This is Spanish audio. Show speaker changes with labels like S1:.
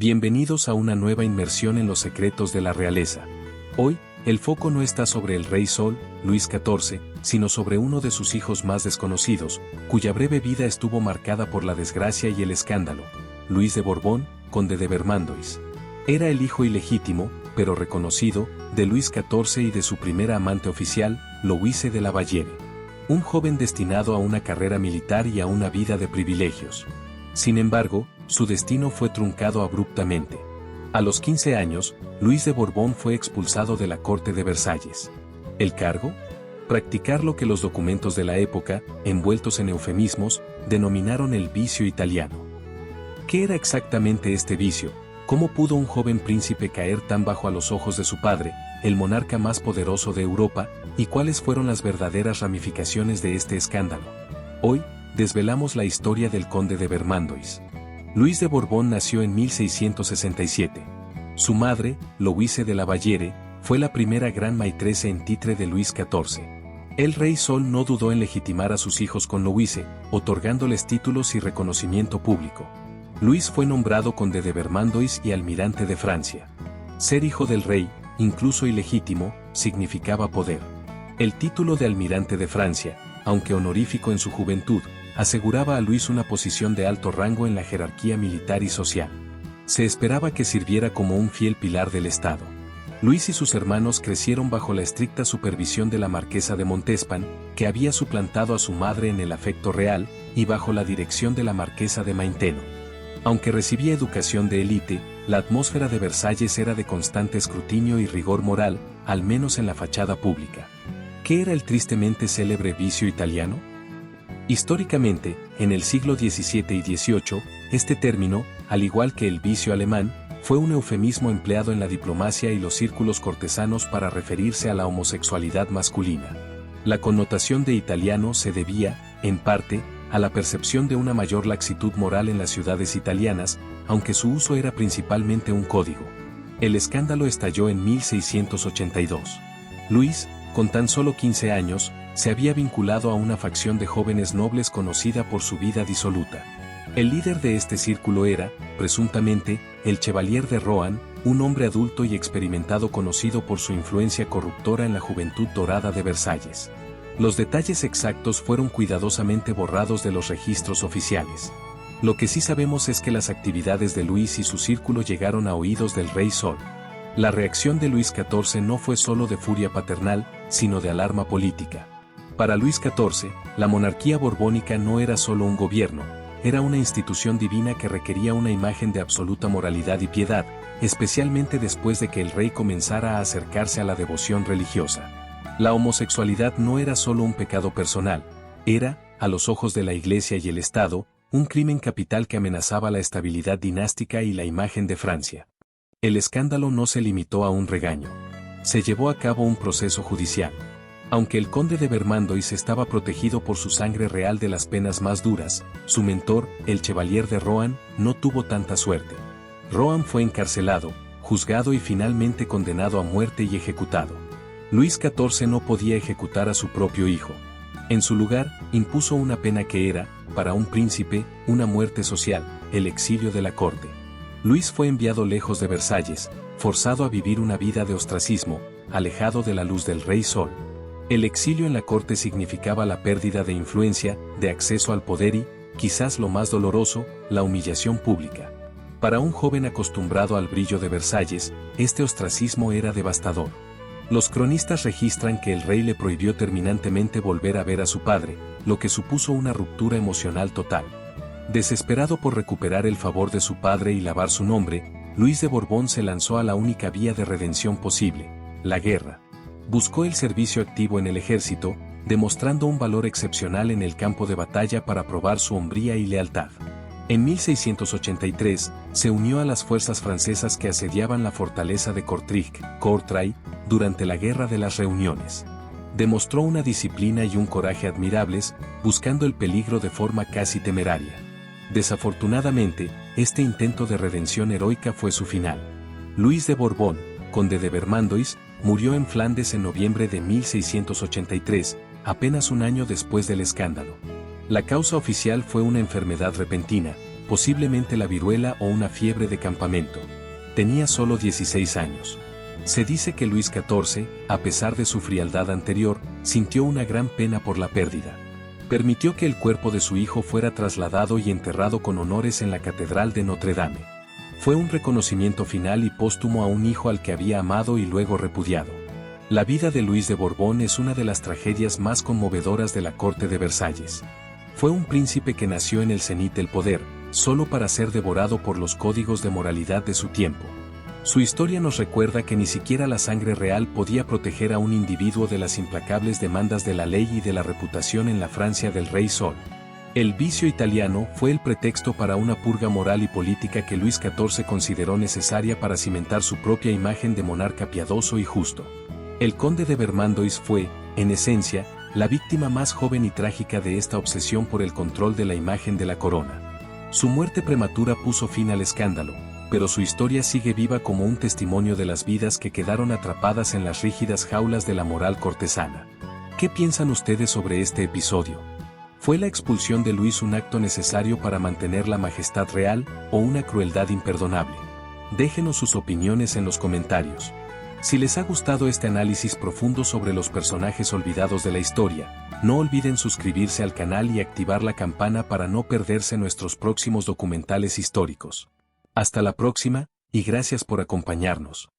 S1: Bienvenidos a una nueva inmersión en los secretos de la realeza. Hoy, el foco no está sobre el rey Sol, Luis XIV, sino sobre uno de sus hijos más desconocidos, cuya breve vida estuvo marcada por la desgracia y el escándalo, Luis de Borbón, conde de Vermandois. Era el hijo ilegítimo, pero reconocido, de Luis XIV y de su primera amante oficial, Louise de la Valliere. Un joven destinado a una carrera militar y a una vida de privilegios. Sin embargo, su destino fue truncado abruptamente. A los 15 años, Luis de Borbón fue expulsado de la corte de Versalles. ¿El cargo? Practicar lo que los documentos de la época, envueltos en eufemismos, denominaron el vicio italiano. ¿Qué era exactamente este vicio? ¿Cómo pudo un joven príncipe caer tan bajo a los ojos de su padre, el monarca más poderoso de Europa, y cuáles fueron las verdaderas ramificaciones de este escándalo? Hoy, desvelamos la historia del conde de Vermandois. Luis de Borbón nació en 1667. Su madre, Louise de la Valliere, fue la primera gran maîtresse en titre de Luis XIV. El rey Sol no dudó en legitimar a sus hijos con Louise, otorgándoles títulos y reconocimiento público. Luis fue nombrado conde de Vermandois y almirante de Francia. Ser hijo del rey, incluso ilegítimo, significaba poder. El título de almirante de Francia, aunque honorífico en su juventud, aseguraba a Luis una posición de alto rango en la jerarquía militar y social. Se esperaba que sirviera como un fiel pilar del Estado. Luis y sus hermanos crecieron bajo la estricta supervisión de la marquesa de Montespan, que había suplantado a su madre en el afecto real, y bajo la dirección de la marquesa de Maintenon. Aunque recibía educación de élite, la atmósfera de Versalles era de constante escrutinio y rigor moral, al menos en la fachada pública. ¿Qué era el tristemente célebre vicio italiano? Históricamente, en el siglo XVII y XVIII, este término, al igual que el vicio alemán, fue un eufemismo empleado en la diplomacia y los círculos cortesanos para referirse a la homosexualidad masculina. La connotación de italiano se debía, en parte, a la percepción de una mayor laxitud moral en las ciudades italianas, aunque su uso era principalmente un código. El escándalo estalló en 1682. Luis, con tan solo 15 años, se había vinculado a una facción de jóvenes nobles conocida por su vida disoluta. El líder de este círculo era, presuntamente, el Chevalier de Rohan, un hombre adulto y experimentado conocido por su influencia corruptora en la juventud dorada de Versalles. Los detalles exactos fueron cuidadosamente borrados de los registros oficiales. Lo que sí sabemos es que las actividades de Luis y su círculo llegaron a oídos del rey Sol. La reacción de Luis XIV no fue solo de furia paternal, sino de alarma política. Para Luis XIV, la monarquía borbónica no era solo un gobierno, era una institución divina que requería una imagen de absoluta moralidad y piedad, especialmente después de que el rey comenzara a acercarse a la devoción religiosa. La homosexualidad no era solo un pecado personal, era, a los ojos de la Iglesia y el Estado, un crimen capital que amenazaba la estabilidad dinástica y la imagen de Francia. El escándalo no se limitó a un regaño. Se llevó a cabo un proceso judicial. Aunque el conde de Vermandois estaba protegido por su sangre real de las penas más duras, su mentor, el Chevalier de Rohan, no tuvo tanta suerte. Rohan fue encarcelado, juzgado y finalmente condenado a muerte y ejecutado. Luis XIV no podía ejecutar a su propio hijo. En su lugar, impuso una pena que era, para un príncipe, una muerte social, el exilio de la corte. Luis fue enviado lejos de Versalles, forzado a vivir una vida de ostracismo, alejado de la luz del rey Sol. El exilio en la corte significaba la pérdida de influencia, de acceso al poder y, quizás lo más doloroso, la humillación pública. Para un joven acostumbrado al brillo de Versalles, este ostracismo era devastador. Los cronistas registran que el rey le prohibió terminantemente volver a ver a su padre, lo que supuso una ruptura emocional total. Desesperado por recuperar el favor de su padre y lavar su nombre, Luis de Borbón se lanzó a la única vía de redención posible, la guerra. Buscó el servicio activo en el ejército, demostrando un valor excepcional en el campo de batalla para probar su hombría y lealtad. En 1683, se unió a las fuerzas francesas que asediaban la fortaleza de Courtrai, durante la Guerra de las Reuniones. Demostró una disciplina y un coraje admirables, buscando el peligro de forma casi temeraria. Desafortunadamente, este intento de redención heroica fue su final. Luis de Borbón, conde de Vermandois, murió en Flandes en noviembre de 1683, apenas un año después del escándalo. La causa oficial fue una enfermedad repentina, posiblemente la viruela o una fiebre de campamento. Tenía solo 16 años. Se dice que Luis XIV, a pesar de su frialdad anterior, sintió una gran pena por la pérdida. Permitió que el cuerpo de su hijo fuera trasladado y enterrado con honores en la Catedral de Notre Dame. Fue un reconocimiento final y póstumo a un hijo al que había amado y luego repudiado. La vida de Luis de Borbón es una de las tragedias más conmovedoras de la corte de Versalles. Fue un príncipe que nació en el cenit del poder, solo para ser devorado por los códigos de moralidad de su tiempo. Su historia nos recuerda que ni siquiera la sangre real podía proteger a un individuo de las implacables demandas de la ley y de la reputación en la Francia del Rey Sol. El vicio italiano fue el pretexto para una purga moral y política que Luis XIV consideró necesaria para cimentar su propia imagen de monarca piadoso y justo. El conde de Vermandois fue, en esencia, la víctima más joven y trágica de esta obsesión por el control de la imagen de la corona. Su muerte prematura puso fin al escándalo, pero su historia sigue viva como un testimonio de las vidas que quedaron atrapadas en las rígidas jaulas de la moral cortesana. ¿Qué piensan ustedes sobre este episodio? ¿Fue la expulsión de Luis un acto necesario para mantener la majestad real o una crueldad imperdonable? Déjenos sus opiniones en los comentarios. Si les ha gustado este análisis profundo sobre los personajes olvidados de la historia, no olviden suscribirse al canal y activar la campana para no perderse nuestros próximos documentales históricos. Hasta la próxima, y gracias por acompañarnos.